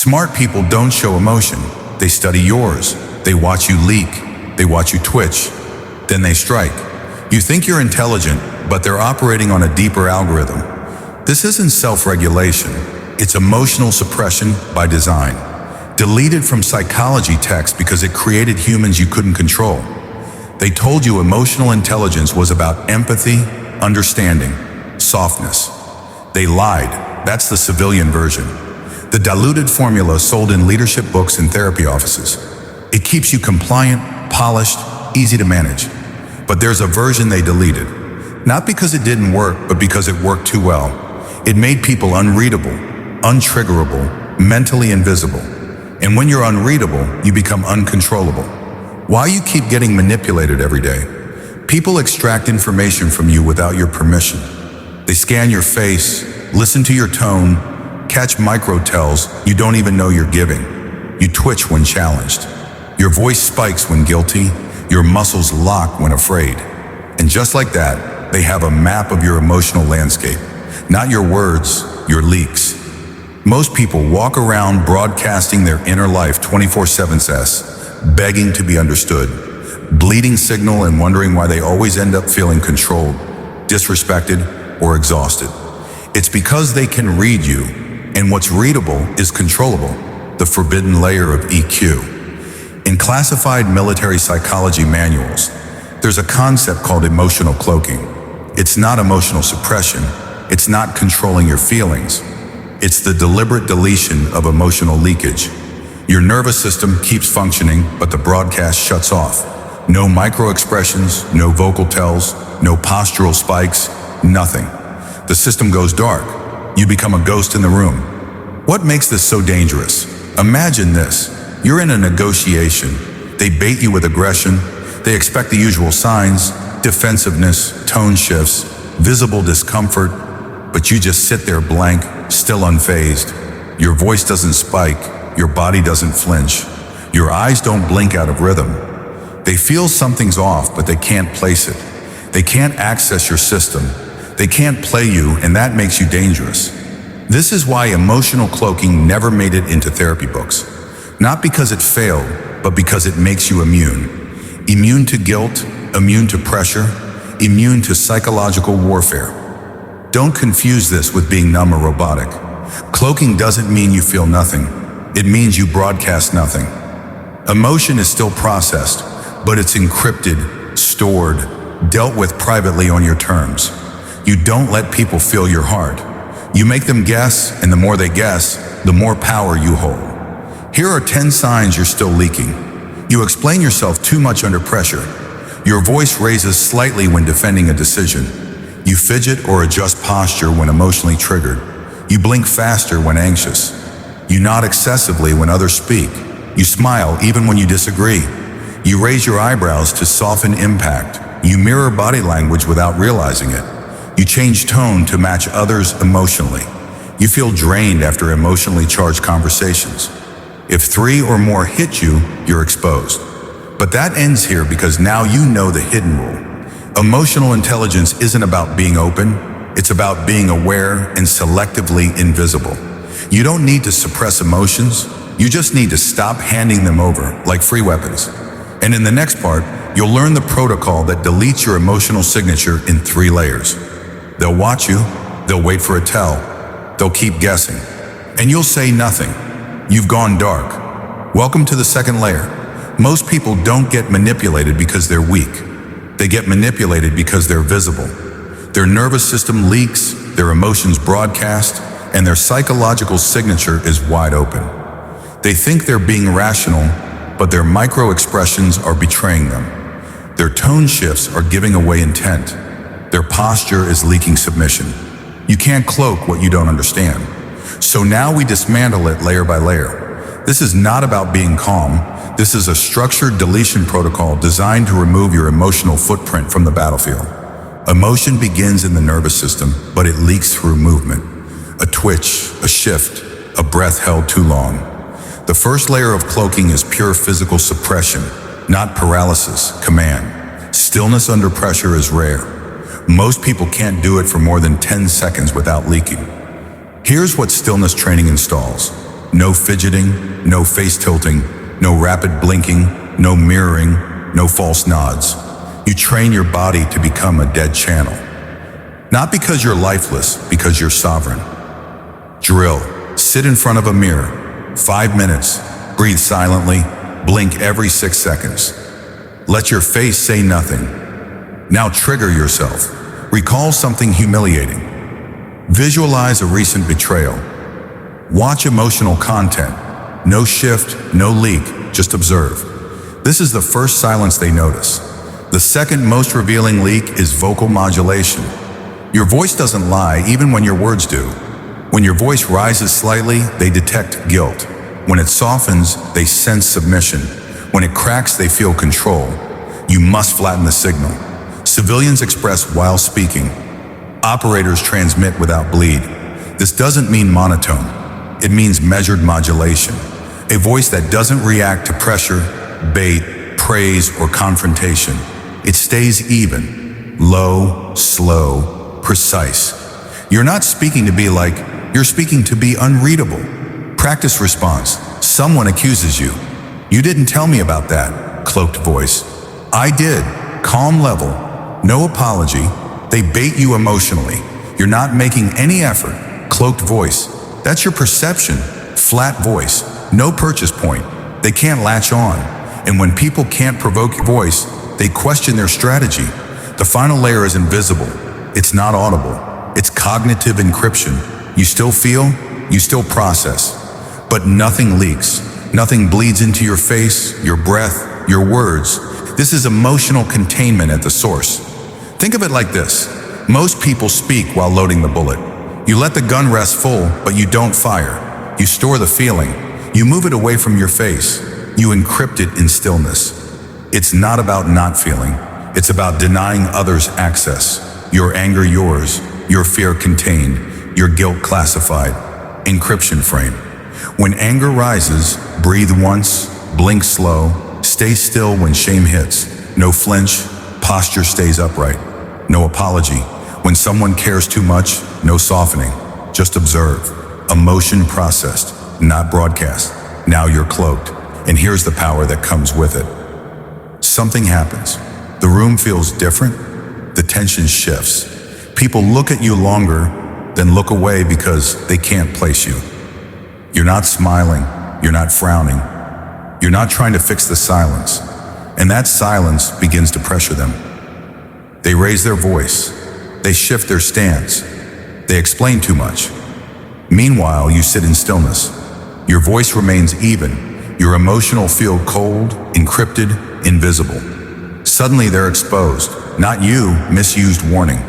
Smart people don't show emotion. They study yours. They watch you leak. They watch you twitch. Then they strike. You think you're intelligent, but they're operating on a deeper algorithm. This isn't self-regulation. It's emotional suppression by design. Deleted from psychology texts because it created humans you couldn't control. They told you emotional intelligence was about empathy, understanding, softness. They lied. That's the civilian version. The diluted formula sold in leadership books and therapy offices. It keeps you compliant, polished, easy to manage. But there's a version they deleted. Not because it didn't work, but because it worked too well. It made people unreadable, untriggerable, mentally invisible. And when you're unreadable, you become uncontrollable. Why you keep getting manipulated every day? People extract information from you without your permission. They scan your face, listen to your tone, catch micro tells you don't even know you're giving. You twitch when challenged. Your voice spikes when guilty. Your muscles lock when afraid. And just like that, they have a map of your emotional landscape. Not your words, your leaks. Most people walk around broadcasting their inner life 24/7, begging to be understood, bleeding signal and wondering why they always end up feeling controlled, disrespected, or exhausted. It's because they can read you, and what's readable is controllable, the forbidden layer of EQ. In classified military psychology manuals, there's a concept called emotional cloaking. It's not emotional suppression. It's not controlling your feelings. It's the deliberate deletion of emotional leakage. Your nervous system keeps functioning, but the broadcast shuts off. No micro expressions, no vocal tells, no postural spikes, nothing. The system goes dark. You become a ghost in the room. What makes this so dangerous? Imagine this. You're in a negotiation. They bait you with aggression. They expect the usual signs, defensiveness, tone shifts, visible discomfort, but you just sit there blank, still unfazed. Your voice doesn't spike. Your body doesn't flinch. Your eyes don't blink out of rhythm. They feel something's off, but they can't place it. They can't access your system. They can't play you, and that makes you dangerous. This is why emotional cloaking never made it into therapy books. Not because it failed, but because it makes you immune. Immune to guilt, immune to pressure, immune to psychological warfare. Don't confuse this with being numb or robotic. Cloaking doesn't mean you feel nothing. It means you broadcast nothing. Emotion is still processed, but it's encrypted, stored, dealt with privately on your terms. You don't let people feel your heart. You make them guess, and the more they guess, the more power you hold. Here are 10 signs you're still leaking. You explain yourself too much under pressure. Your voice raises slightly when defending a decision. You fidget or adjust posture when emotionally triggered. You blink faster when anxious. You nod excessively when others speak. You smile even when you disagree. You raise your eyebrows to soften impact. You mirror body language without realizing it. You change tone to match others emotionally. You feel drained after emotionally charged conversations. If 3 or more hit you, you're exposed. But that ends here because now you know the hidden rule. Emotional intelligence isn't about being open. It's about being aware and selectively invisible. You don't need to suppress emotions. You just need to stop handing them over like free weapons. And in the next part, you'll learn the protocol that deletes your emotional signature in 3 layers. They'll watch you, they'll wait for a tell, they'll keep guessing, and you'll say nothing. You've gone dark. Welcome to the second layer. Most people don't get manipulated because they're weak. They get manipulated because they're visible. Their nervous system leaks, their emotions broadcast, and their psychological signature is wide open. They think they're being rational, but their micro-expressions are betraying them. Their tone shifts are giving away intent. Their posture is leaking submission. You can't cloak what you don't understand. So now we dismantle it layer by layer. This is not about being calm. This is a structured deletion protocol designed to remove your emotional footprint from the battlefield. Emotion begins in the nervous system, but it leaks through movement. A twitch, a shift, a breath held too long. The first layer of cloaking is pure physical suppression, not paralysis, command. Stillness under pressure is rare. Most people can't do it for more than 10 seconds without leaking. Here's what stillness training installs. No fidgeting, no face tilting, no rapid blinking, no mirroring, no false nods. You train your body to become a dead channel. Not because you're lifeless, because you're sovereign. Drill. Sit in front of a mirror. 5 minutes. Breathe silently. Blink every 6 seconds. Let your face say nothing. Now trigger yourself. Recall something humiliating. Visualize a recent betrayal. Watch emotional content. No shift, no leak, just observe. This is the first silence they notice. The second most revealing leak is vocal modulation. Your voice doesn't lie even when your words do. When your voice rises slightly, they detect guilt. When it softens, they sense submission. When it cracks, they feel control. You must flatten the signal. Civilians express while speaking. Operators transmit without bleed. This doesn't mean monotone. It means measured modulation. A voice that doesn't react to pressure, bait, praise, or confrontation. It stays even, low, slow, precise. You're not speaking to be like, you're speaking to be unreadable. Practice response. Someone accuses you. You didn't tell me about that, cloaked voice. I did. Calm level. No apology. They bait you emotionally. You're not making any effort. Cloaked voice. That's your perception. Flat voice. No purchase point. They can't latch on. And when people can't provoke your voice, they question their strategy. The final layer is invisible. It's not audible. It's cognitive encryption. You still feel, you still process. But nothing leaks. Nothing bleeds into your face, your breath, your words. This is emotional containment at the source. Think of it like this. Most people speak while loading the bullet. You let the gun rest full, but you don't fire. You store the feeling. You move it away from your face. You encrypt it in stillness. It's not about not feeling. It's about denying others access. Your anger yours, your fear contained, your guilt classified. Encryption frame. When anger rises, breathe once, blink slow, stay still when shame hits. No flinch, posture stays upright. No apology. When someone cares too much, no softening. Just observe. Emotion processed, not broadcast. Now you're cloaked. And here's the power that comes with it. Something happens. The room feels different. The tension shifts. People look at you longer, then look away because they can't place you. You're not smiling. You're not frowning. You're not trying to fix the silence. And that silence begins to pressure them. They raise their voice. They shift their stance. They explain too much. Meanwhile, you sit in stillness. Your voice remains even. Your emotional field cold, encrypted, invisible. Suddenly they're exposed. Not you, misused warning.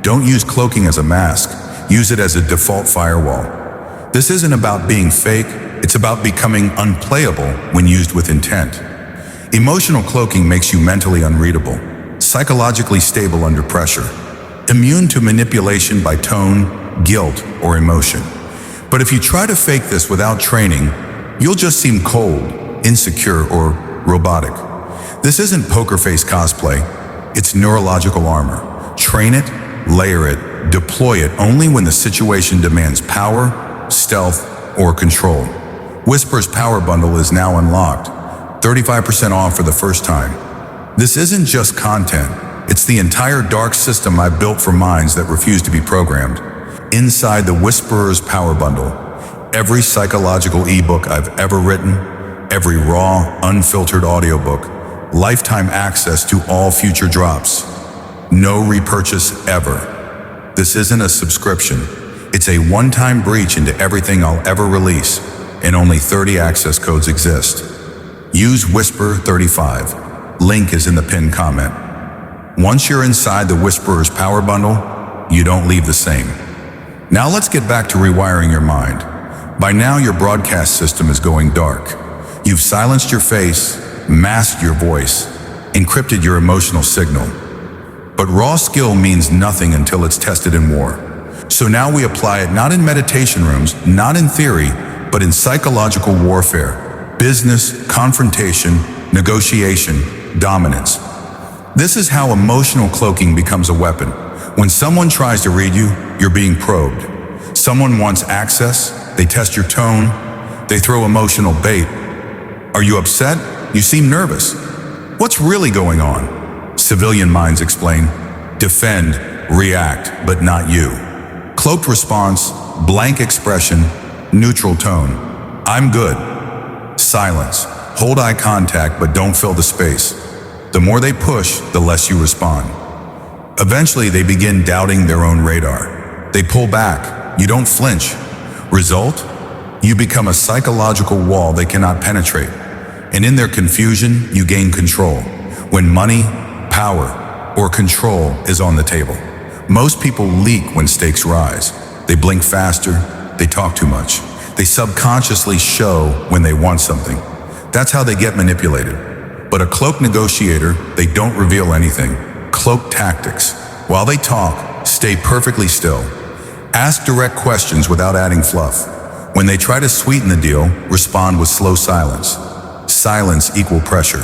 Don't use cloaking as a mask. Use it as a default firewall. This isn't about being fake. It's about becoming unplayable when used with intent. Emotional cloaking makes you mentally unreadable, psychologically stable under pressure, immune to manipulation by tone, guilt, or emotion. But if you try to fake this without training, you'll just seem cold, insecure, or robotic. This isn't poker face cosplay. It's neurological armor. Train it, layer it, deploy it only when the situation demands power, stealth, or control. Whisper's Power Bundle is now unlocked. 35% off for the first time. This isn't just content. It's the entire dark system I've built for minds that refuse to be programmed. Inside the Whisperer's Power Bundle, every psychological ebook I've ever written, every raw, unfiltered audiobook, lifetime access to all future drops. No repurchase ever. This isn't a subscription. It's a one-time breach into everything I'll ever release, and only 30 access codes exist. Use Whisper 35. Link is in the pinned comment. Once you're inside the Whisperer's Power Bundle, you don't leave the same. Now let's get back to rewiring your mind. By now your broadcast system is going dark. You've silenced your face, masked your voice, encrypted your emotional signal. But raw skill means nothing until it's tested in war. So now we apply it not in meditation rooms, not in theory, but in psychological warfare. Business, confrontation, negotiation, dominance. This is how emotional cloaking becomes a weapon. When someone tries to read you, you're being probed. Someone wants access, they test your tone. They throw emotional bait. Are you upset? You seem nervous. What's really going on? Civilian minds explain. Defend, react, but not you. Cloaked response, blank expression, neutral tone. I'm good. Silence. Hold eye contact, but don't fill the space. The more they push, the less you respond. Eventually, they begin doubting their own radar. They pull back. You don't flinch. Result? You become a psychological wall they cannot penetrate. And in their confusion, you gain control. When money, power, or control is on the table. Most people leak when stakes rise. They blink faster. They talk too much. They subconsciously show when they want something. That's how they get manipulated. But a cloaked negotiator, they don't reveal anything. Cloak tactics. While they talk, stay perfectly still. Ask direct questions without adding fluff. When they try to sweeten the deal, respond with slow silence. Silence equal pressure.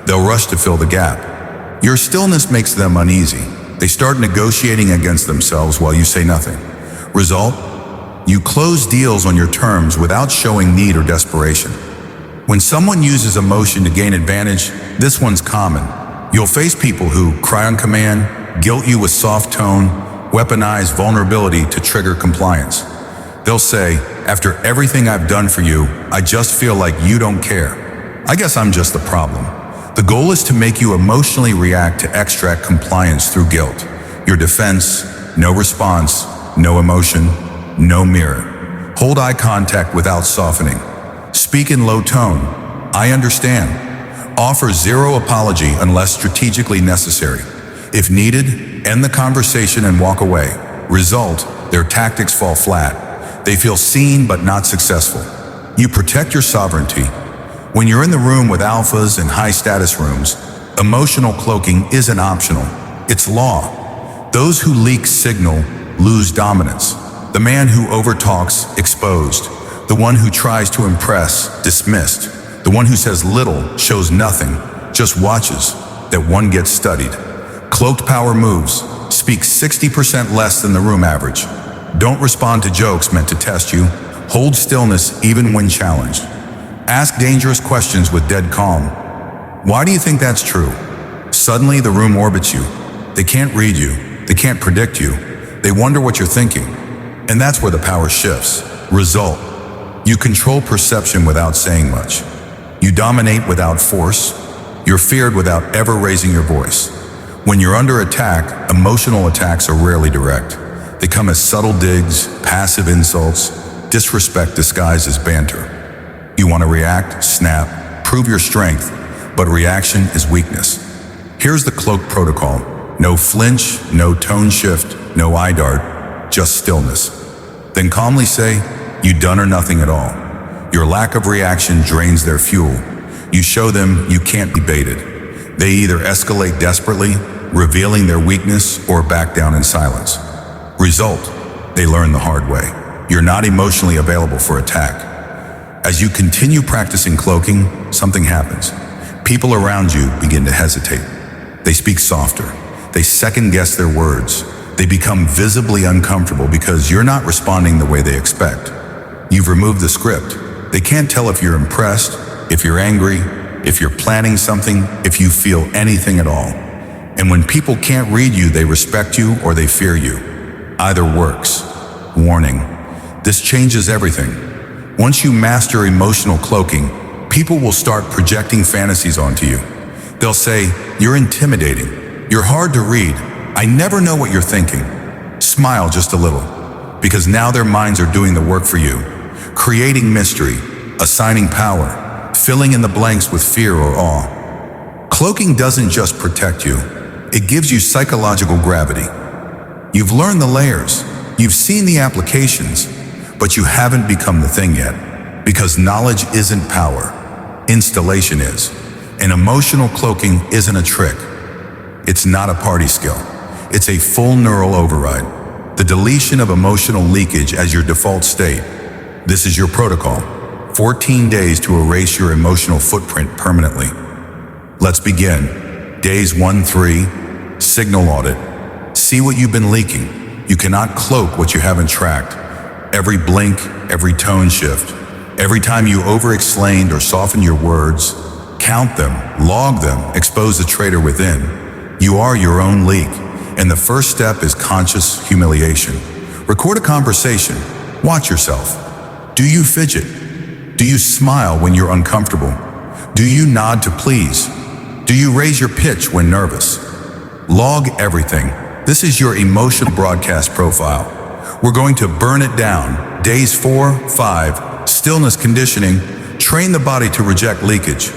They'll rush to fill the gap. Your stillness makes them uneasy. They start negotiating against themselves while you say nothing. Result? You close deals on your terms without showing need or desperation. When someone uses emotion to gain advantage, this one's common. You'll face people who cry on command, guilt you with soft tone, weaponize vulnerability to trigger compliance. They'll say, after everything I've done for you, I just feel like you don't care. I guess I'm just the problem. The goal is to make you emotionally react to extract compliance through guilt. Your defense, no response, no emotion, no mirror. Hold eye contact without softening. Speak in low tone. I understand. Offer zero apology unless strategically necessary. If needed, end the conversation and walk away. Result, their tactics fall flat. They feel seen but not successful. You protect your sovereignty. When you're in the room with alphas in high-status rooms, emotional cloaking isn't optional. It's law. Those who leak signal lose dominance. The man who overtalks, exposed. The one who tries to impress, dismissed. The one who says little, shows nothing, just watches. That one gets studied. Cloaked power moves. Speak 60% less than the room average. Don't respond to jokes meant to test you. Hold stillness even when challenged. Ask dangerous questions with dead calm. Why do you think that's true? Suddenly the room orbits you. They can't read you. They can't predict you. They wonder what you're thinking. And that's where the power shifts. Result: you control perception without saying much. You dominate without force. You're feared without ever raising your voice. When you're under attack, emotional attacks are rarely direct. They come as subtle digs, passive insults, disrespect disguised as banter. You want to react, snap, prove your strength, but reaction is weakness. Here's the cloak protocol. No flinch, no tone shift, no eye dart, just stillness. Then calmly say, you done or nothing at all. Your lack of reaction drains their fuel. You show them you can't be baited. They either escalate desperately, revealing their weakness, or back down in silence. Result: they learn the hard way. You're not emotionally available for attack. As you continue practicing cloaking, something happens. People around you begin to hesitate. They speak softer. They second-guess their words. They become visibly uncomfortable because you're not responding the way they expect. You've removed the script. They can't tell if you're impressed, if you're angry, if you're planning something, if you feel anything at all. And when people can't read you, they respect you or they fear you. Either works. Warning: this changes everything. Once you master emotional cloaking, people will start projecting fantasies onto you. They'll say, you're intimidating. You're hard to read. I never know what you're thinking. Smile just a little, because now their minds are doing the work for you, creating mystery, assigning power, filling in the blanks with fear or awe. Cloaking doesn't just protect you, it gives you psychological gravity. You've learned the layers, you've seen the applications, but you haven't become the thing yet, because knowledge isn't power, installation is. And emotional cloaking isn't a trick. It's not a party skill. It's a full neural override. The deletion of emotional leakage as your default state. This is your protocol. 14 days to erase your emotional footprint permanently. Let's begin. Days 1-3, signal audit. See what you've been leaking. You cannot cloak what you haven't tracked. Every blink, every tone shift, Every time you over-explained or soften your words, count them, log them, expose the traitor within. You are your own leak, and the first step is conscious humiliation. Record a conversation. Watch yourself. Do you fidget? Do you smile when you're uncomfortable? Do you nod to please? Do you raise your pitch when nervous? Log everything. This is your emotional broadcast profile. We're going to burn it down. Days 4, 5, stillness conditioning. Train the body to reject leakage.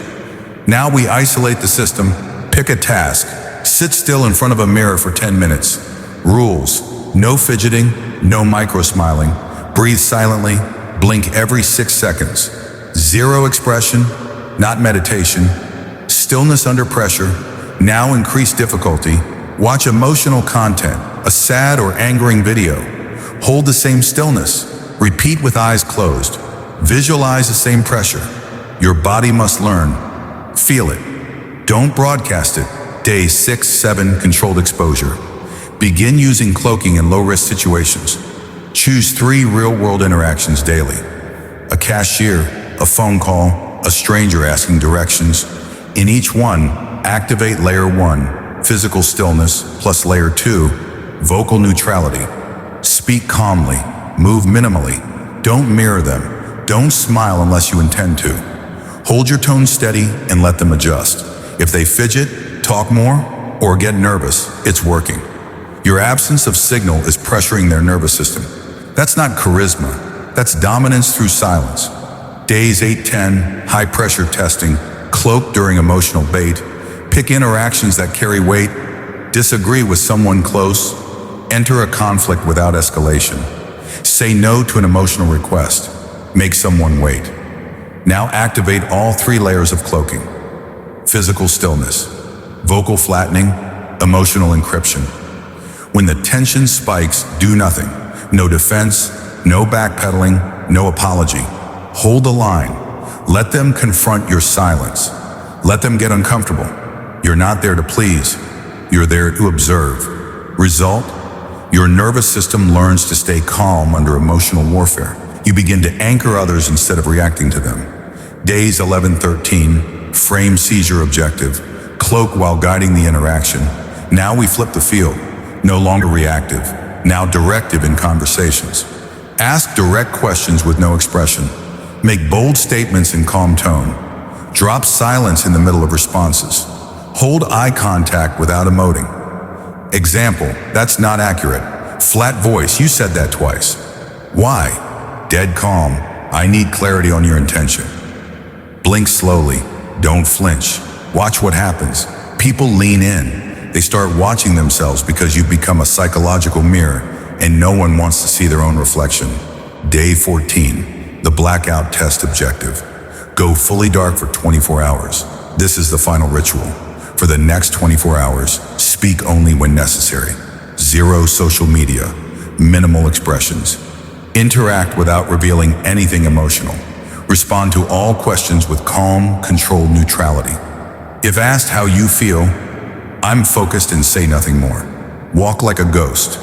Now we isolate the system. Pick a task. Sit still in front of a mirror for 10 minutes. Rules: no fidgeting, no micro-smiling. Breathe silently. Blink every 6 seconds. Zero expression, not meditation. Stillness under pressure. Now increase difficulty. Watch emotional content, a sad or angering video. Hold the same stillness. Repeat with eyes closed. Visualize the same pressure. Your body must learn. Feel it. Don't broadcast it. Day 6, 7, controlled exposure. Begin using cloaking in low-risk situations. Choose 3 real-world interactions daily. A cashier, a phone call, a stranger asking directions. In each one, activate layer 1, physical stillness, plus layer 2, vocal neutrality. Speak calmly, move minimally. Don't mirror them. Don't smile unless you intend to. Hold your tone steady and let them adjust. If they fidget, talk more, or get nervous, it's working. Your absence of signal is pressuring their nervous system. That's not charisma. That's dominance through silence. Days 8, 10, high pressure testing, cloak during emotional bait, pick interactions that carry weight, disagree with someone close, enter a conflict without escalation, say no to an emotional request, make someone wait. Now activate all 3 layers of cloaking. Physical stillness, vocal flattening, emotional encryption. When the tension spikes, do nothing. No defense, no backpedaling, no apology. Hold the line. Let them confront your silence. Let them get uncomfortable. You're not there to please. You're there to observe. Result: your nervous system learns to stay calm under emotional warfare. You begin to anchor others instead of reacting to them. Days 11, 13, frame seizure objective. Cloak while guiding the interaction. Now we flip the field. No longer reactive. Now directive in conversations. Ask direct questions with no expression. Make bold statements in calm tone. Drop silence in the middle of responses. Hold eye contact without emoting. Example: that's not accurate. Flat voice: you said that twice. Why? Dead calm: I need clarity on your intention. Blink slowly. Don't flinch. Watch what happens. People lean in. They start watching themselves because you've become a psychological mirror, and no one wants to see their own reflection. Day 14, the blackout test objective. Go fully dark for 24 hours. This is the final ritual. For the next 24 hours, speak only when necessary. Zero social media, minimal expressions. Interact without revealing anything emotional. Respond to all questions with calm, controlled neutrality. If asked how you feel, I'm focused and say nothing more. Walk like a ghost.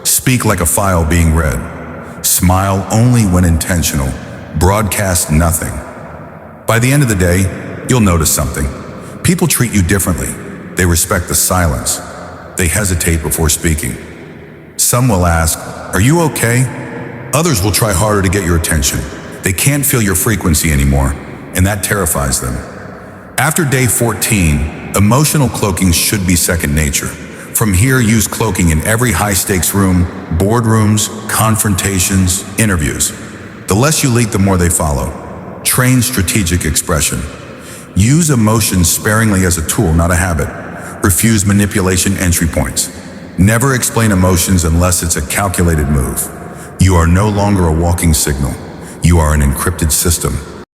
Speak like a file being read. Smile only when intentional. Broadcast nothing. By the end of the day, you'll notice something. People treat you differently. They respect the silence. They hesitate before speaking. Some will ask, "Are you okay?" Others will try harder to get your attention. They can't feel your frequency anymore, and that terrifies them. After day 14, emotional cloaking should be second nature. From here, use cloaking in every high-stakes room, boardrooms, confrontations, interviews. The less you leak, the more they follow. Train strategic expression. Use emotions sparingly as a tool, not a habit. Refuse manipulation entry points. Never explain emotions unless it's a calculated move. You are no longer a walking signal. You are an encrypted system.